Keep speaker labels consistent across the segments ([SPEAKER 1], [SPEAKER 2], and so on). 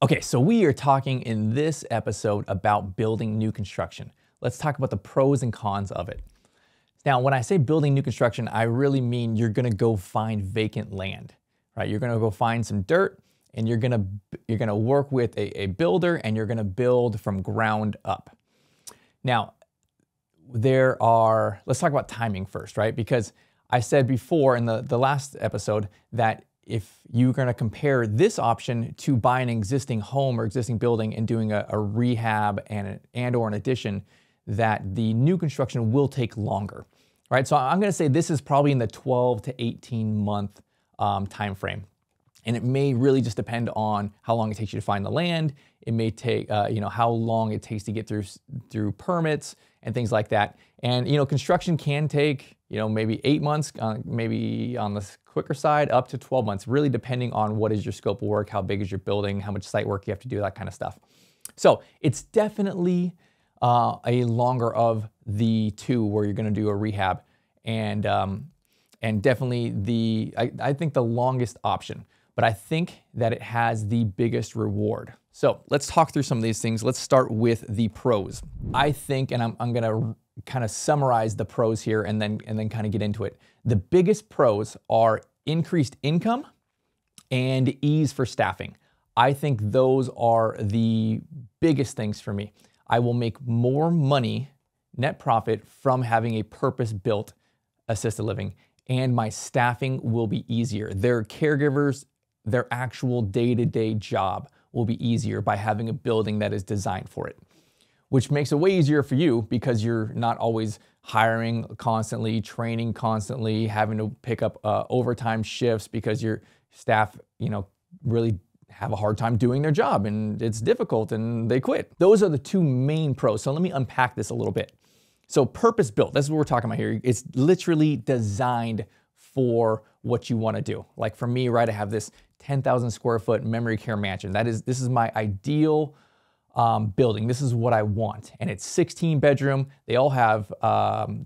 [SPEAKER 1] Okay, so we are talking in this episode about building new construction. Let's talk about the pros and cons of it. Now, when I say building new construction, I really mean you're gonna go find vacant land, right? You're gonna go find some dirt and you're gonna work with a builder and you're gonna build from ground up. Now, let's talk about timing first, right? Because I said before in the last episode that if you're gonna compare this option to buying an existing home or existing building and doing a rehab and or an addition, that the new construction will take longer, right? So I'm gonna say this is probably in the 12 to 18 month time frame. And it may really just depend on how long it takes you to find the land. It may take, how long it takes to get through permits and things like that. And, construction can take, maybe 8 months, maybe on the quicker side, up to 12 months, really depending on what is your scope of work, how big is your building, how much site work you have to do, that kind of stuff. So it's definitely a longer of the two where you're gonna do a rehab and definitely I think the longest option, but I think that it has the biggest reward. So let's talk through some of these things. Let's start with the pros. I think, and I'm gonna kind of summarize the pros here and then kind of get into it. The biggest pros are increased income and ease for staffing. I think those are the biggest things for me. I will make more money, net profit, from having a purpose-built assisted living, and my staffing will be easier. Their caregivers, their actual day-to-day job will be easier by having a building that is designed for it, which makes it way easier for you because you're not always hiring constantly, training constantly, having to pick up overtime shifts because your staff, really have a hard time doing their job and it's difficult and they quit. Those are the two main pros. So let me unpack this a little bit. So purpose-built, that's what we're talking about here. It's literally designed for what you want to do. Like for me, right, I have this 10,000 square foot memory care mansion. This is my ideal building. This is what I want. And it's 16 bedroom. They all have,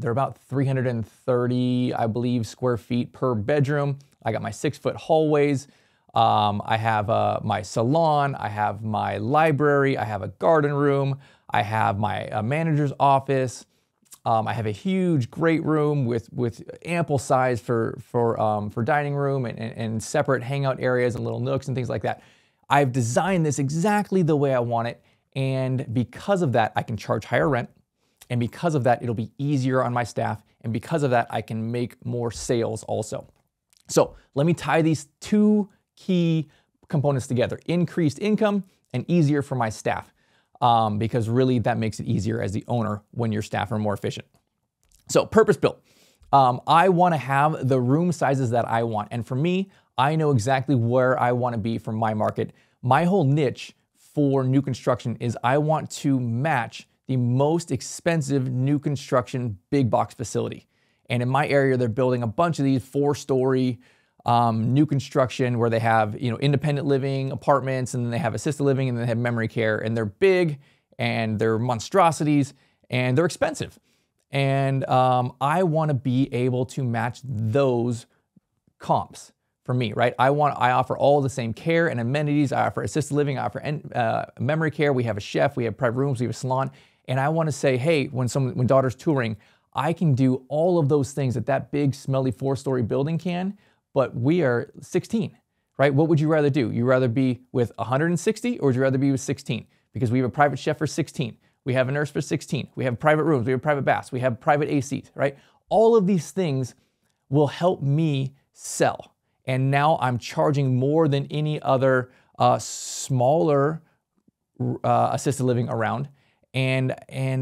[SPEAKER 1] they're about 330, I believe, square feet per bedroom. I got my 6-foot hallways. I have my salon. I have my library. I have a garden room. I have my manager's office. I have a huge, great room with ample size for dining room and separate hangout areas and little nooks and things like that. I've designed this exactly the way I want it. And because of that, I can charge higher rent. And because of that, it'll be easier on my staff. And because of that, I can make more sales also. So let me tie these two key components together: increased income and easier for my staff. Because really that makes it easier as the owner when your staff are more efficient. So purpose-built. I wanna have the room sizes that I want. And for me, I know exactly where I wanna be for my market. My whole niche for new construction is I want to match the most expensive new construction big box facility. And in my area, they're building a bunch of these 4-story new construction where they have, independent living apartments, and then they have assisted living, and then they have memory care, and they're big and they're monstrosities and they're expensive. And I want to be able to match those comps for me, right? I offer all the same care and amenities. I offer assisted living, I offer memory care. We have a chef, we have private rooms, we have a salon. And I want to say, hey, when daughter's touring, I can do all of those things that big, smelly 4-story building can, but we are 16, right? What would you rather do? You rather be with 160 or would you rather be with 16? Because we have a private chef for 16. We have a nurse for 16. We have private rooms, we have private baths, we have private ACs, right? All of these things will help me sell. And now I'm charging more than any other smaller assisted living around, and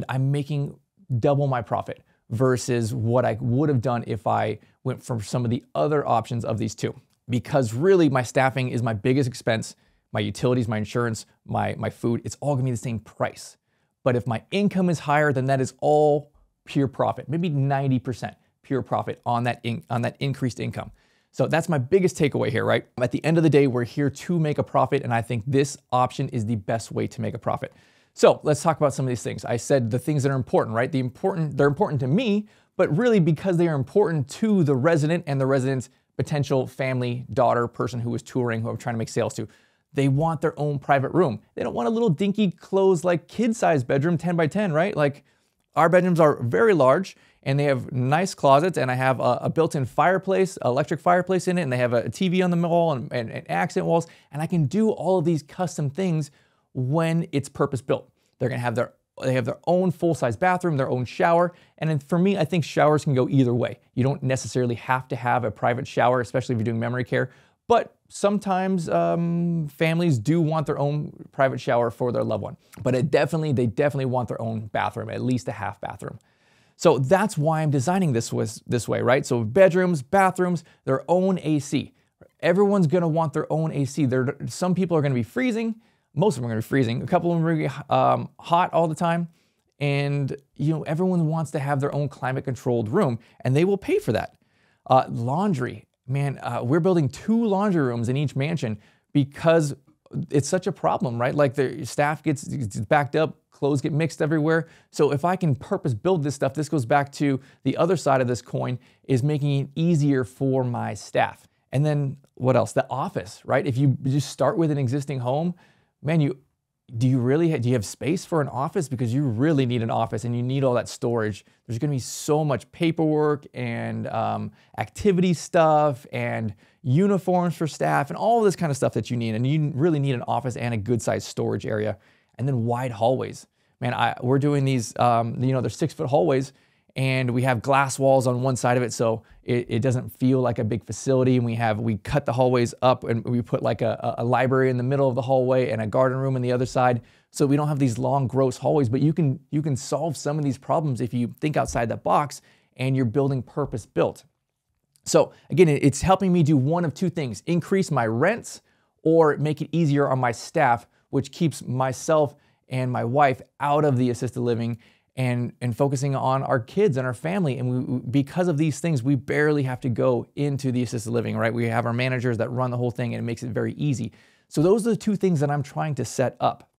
[SPEAKER 1] I'm making double my profit versus what I would have done if I went for some of the other options of these two. Because really my staffing is my biggest expense, my utilities, my insurance, my food, it's all gonna be the same price. But if my income is higher, then that is all pure profit, maybe 90% pure profit on that increased income. So that's my biggest takeaway here, right? At the end of the day, we're here to make a profit, and I think this option is the best way to make a profit. So let's talk about some of these things. I said the things that are important, right? They're important to me, but really because they are important to the resident and the resident's potential family, daughter, person who is touring, who I'm trying to make sales to. they want their own private room. They don't want a little dinky closed like kid-sized bedroom, 10 by 10, right? Like our bedrooms are very large and they have nice closets, and I have a built-in fireplace, electric fireplace in it, and they have a TV on the wall and accent walls, and I can do all of these custom things when it's purpose-built. They have their own full-size bathroom, their own shower, and then for me, I think showers can go either way. You don't necessarily have to have a private shower, especially if you're doing memory care, but sometimes families do want their own private shower for their loved one. But they definitely want their own bathroom, at least a half bathroom. So that's why I'm designing this way, right? So bedrooms, bathrooms, their own AC. Everyone's gonna want their own AC. Some people are gonna be freezing. Most of them are gonna be freezing. A couple of them are gonna be hot all the time. And everyone wants to have their own climate controlled room, and they will pay for that. Laundry, man, we're building 2 laundry rooms in each mansion because it's such a problem, right? Like the staff gets backed up, clothes get mixed everywhere. So if I can purpose build this stuff, this goes back to the other side of this coin, is making it easier for my staff. And then what else? The office, right? If you just start with an existing home, man, do you have space for an office? Because you really need an office and you need all that storage. There's gonna be so much paperwork and activity stuff and uniforms for staff and all this kind of stuff that you need. And you really need an office and a good sized storage area. And then wide hallways. Man, we're doing these, they're 6-foot hallways, and we have glass walls on one side of it, so it doesn't feel like a big facility. And we cut the hallways up, and we put like a library in the middle of the hallway and a garden room on the other side, so we don't have these long, gross hallways. But you can solve some of these problems if you think outside the box and you're building purpose built. So again, it's helping me do one of 2 things: increase my rents or make it easier on my staff, which keeps myself and my wife out of the assisted living and focusing on our kids and our family. And because of these things, we barely have to go into the assisted living, right? We have our managers that run the whole thing, and it makes it very easy. So those are the 2 things that I'm trying to set up.